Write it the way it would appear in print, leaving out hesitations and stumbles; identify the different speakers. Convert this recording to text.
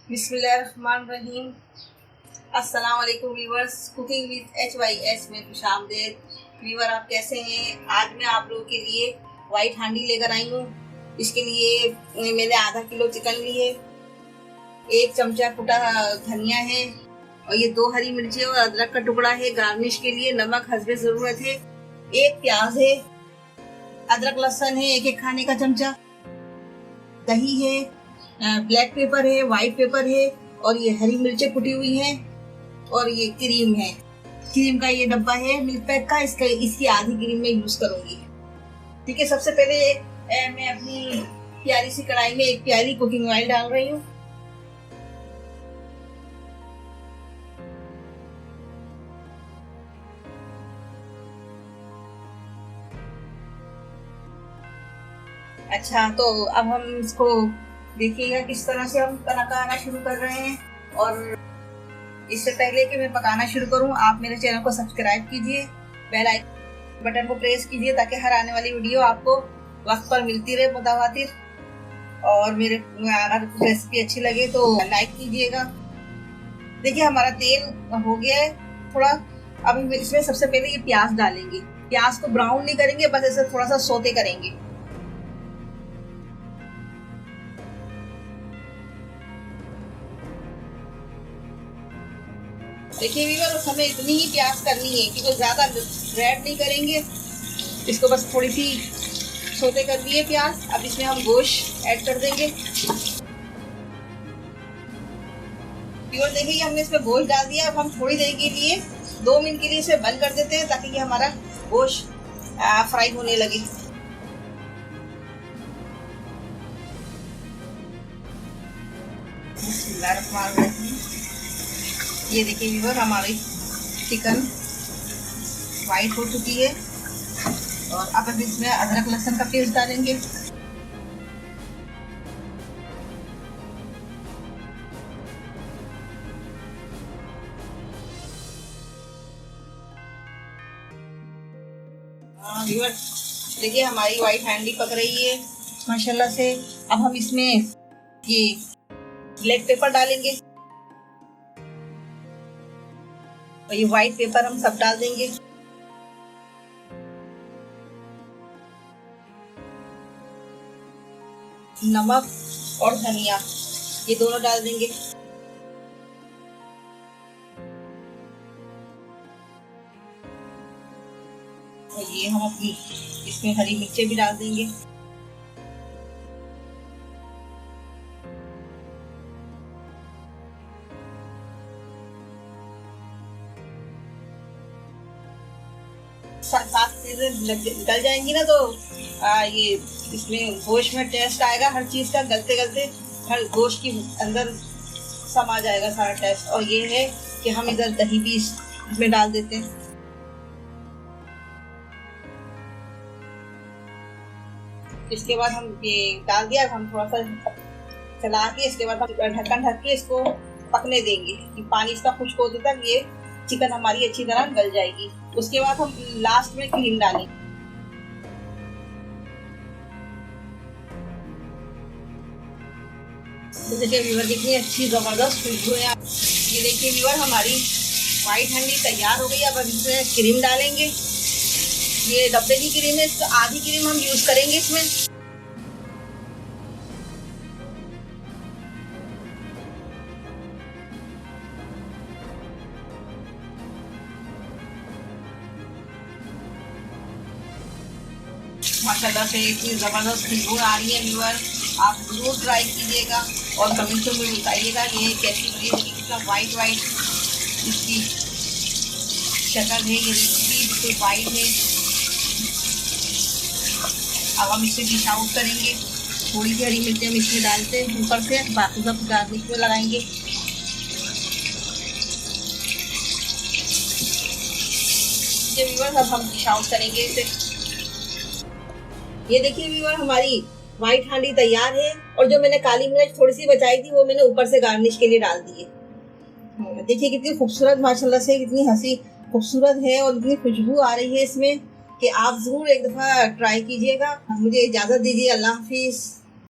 Speaker 1: बिस्मिल्लाहिर्रहमानिर्रहीम। अस्सलाम वालेकुम व्यूवर्स, कुकिंग विद HYS में खुशामदीद। व्यूवर आप कैसे हैं? आज मैं आप लोगों के लिए वाइट हांडी लेकर आई हूँ। इसके लिए मैंने आधा किलो चिकन ली है, 1 चमचा कुटा धनिया है और ये 2 हरी मिर्ची और अदरक का टुकड़ा है। गार्निश के लिए नमक हस्बे ज़रूरत है, 1 प्याज है, अदरक लहसुन है 1-1 खाने का चमचा, दही है, ब्लैक पेपर है, व्हाइट पेपर है और ये हरी मिर्चें कुटी हुई हैं और ये क्रीम है। क्रीम का ये डब्बा है मिल्क पैक का, इसकी आधी क्रीम में यूज करूंगी। ठीक है, सबसे पहले मैं अपनी प्यारी सी कढ़ाई में एक प्यारी कुकिंग ऑयल डाल रही हूँ। अच्छा, तो अब हम इसको देखिएगा किस तरह से हम पकाना शुरू कर रहे हैं। और इससे पहले कि मैं पकाना शुरू करूं, आप मेरे चैनल को सब्सक्राइब कीजिए, बेल आइकन बटन को प्रेस कीजिए ताकि हर आने वाली वीडियो आपको वक्त पर मिलती रहे मुतवातिर। और मेरे अगर रेसिपी अच्छी लगे तो लाइक कीजिएगा। देखिए हमारा तेल हो गया है थोड़ा। अब हम इसमें सबसे पहले ये प्याज डालेंगे। प्याज को ब्राउन नहीं करेंगे, बस ऐसे थोड़ा सा सोते करेंगे। देखिए व्यूअर, हमें इतनी ही प्याज करनी है कि कोई ज्यादा रेड नहीं करेंगे, इसको बस थोड़ी सी सोते कर दिए प्याज। अब इसमें हम गोश्त ऐड कर देंगे। व्यूअर देखिए हमने इसमें गोश्त डाल दिया। अब हम थोड़ी देर के लिए 2 मिनट के लिए इसे बंद कर देते हैं ताकि ये हमारा गोश्त फ्राई होने लगे। ये देखिए व्यूअर, हमारी चिकन वाइट हो चुकी है और अब इसमें अदरक लहसुन का पेस्ट डालेंगे। व्यूअर देखिए हमारी वाइट हांडी पक रही है माशाल्लाह से। अब हम इसमें ये ब्लैक पेपर डालेंगे और ये व्हाइट पेपर हम सब डाल देंगे। नमक और धनिया ये दोनों डाल देंगे। और ये हम अपनी इसमें हरी मिर्चें भी डाल देंगे। साथ चीजें गल जाएंगी ना तो ये इसमें गोश्त में टेस्ट आएगा। हर चीज का गलते गलते हर गोश्त के अंदर समा जाएगा सारा टेस्ट। और ये है कि हम इधर दही भी इसमें डाल देते हैं। इसके बाद हम ये डाल दिया, हम थोड़ा सा चला के इसके बाद हम ढक्कन ढक के इसको पकने देंगे कि पानी इसका खुश्क होने तक ये चिकन हमारी अच्छी तरह गल जाएगी। उसके बाद हम लास्ट में क्रीम डालेंगे। तो देखिए व्यूअर कितनी अच्छी जबरदस्त खुशबू है। ये देखिए व्यूअर, हमारी वाइट हांडी तैयार हो गई। अब इसमें क्रीम डालेंगे। ये डब्बे की क्रीम है, इसको आधी क्रीम हम यूज करेंगे इसमें। माशाल्लाह से इतनी ज़बरदस्त खुशबू आ रही है व्यूअर, आप ज़रूर ट्राई कीजिएगा और कमेंट्स में बताइएगा ये कैसी बनी। इसका वाइट इसकी शक्ल है, ये रेसिपी बिल्कुल वाइट है। अब हम इसे डिश आउट करेंगे। थोड़ी सी हरी मिर्ची हम इसमें डालते हैं ऊपर से, बाकी सब गार्निश में लगाएंगे। व्यूअर अब हम डिश आउट करेंगे इसे। ये देखिए व्यूअर, हमारी वाइट हांडी तैयार है और जो मैंने काली मिर्च थोड़ी सी बचाई थी वो मैंने ऊपर से गार्निश के लिए डाल दी है। देखिए कितनी खूबसूरत माशाल्लाह से, कितनी हंसी खूबसूरत है और इतनी खुशबू आ रही है इसमें कि आप जरूर एक दफा ट्राई कीजिएगा। मुझे इजाजत दीजिए। अल्लाह हाफिज।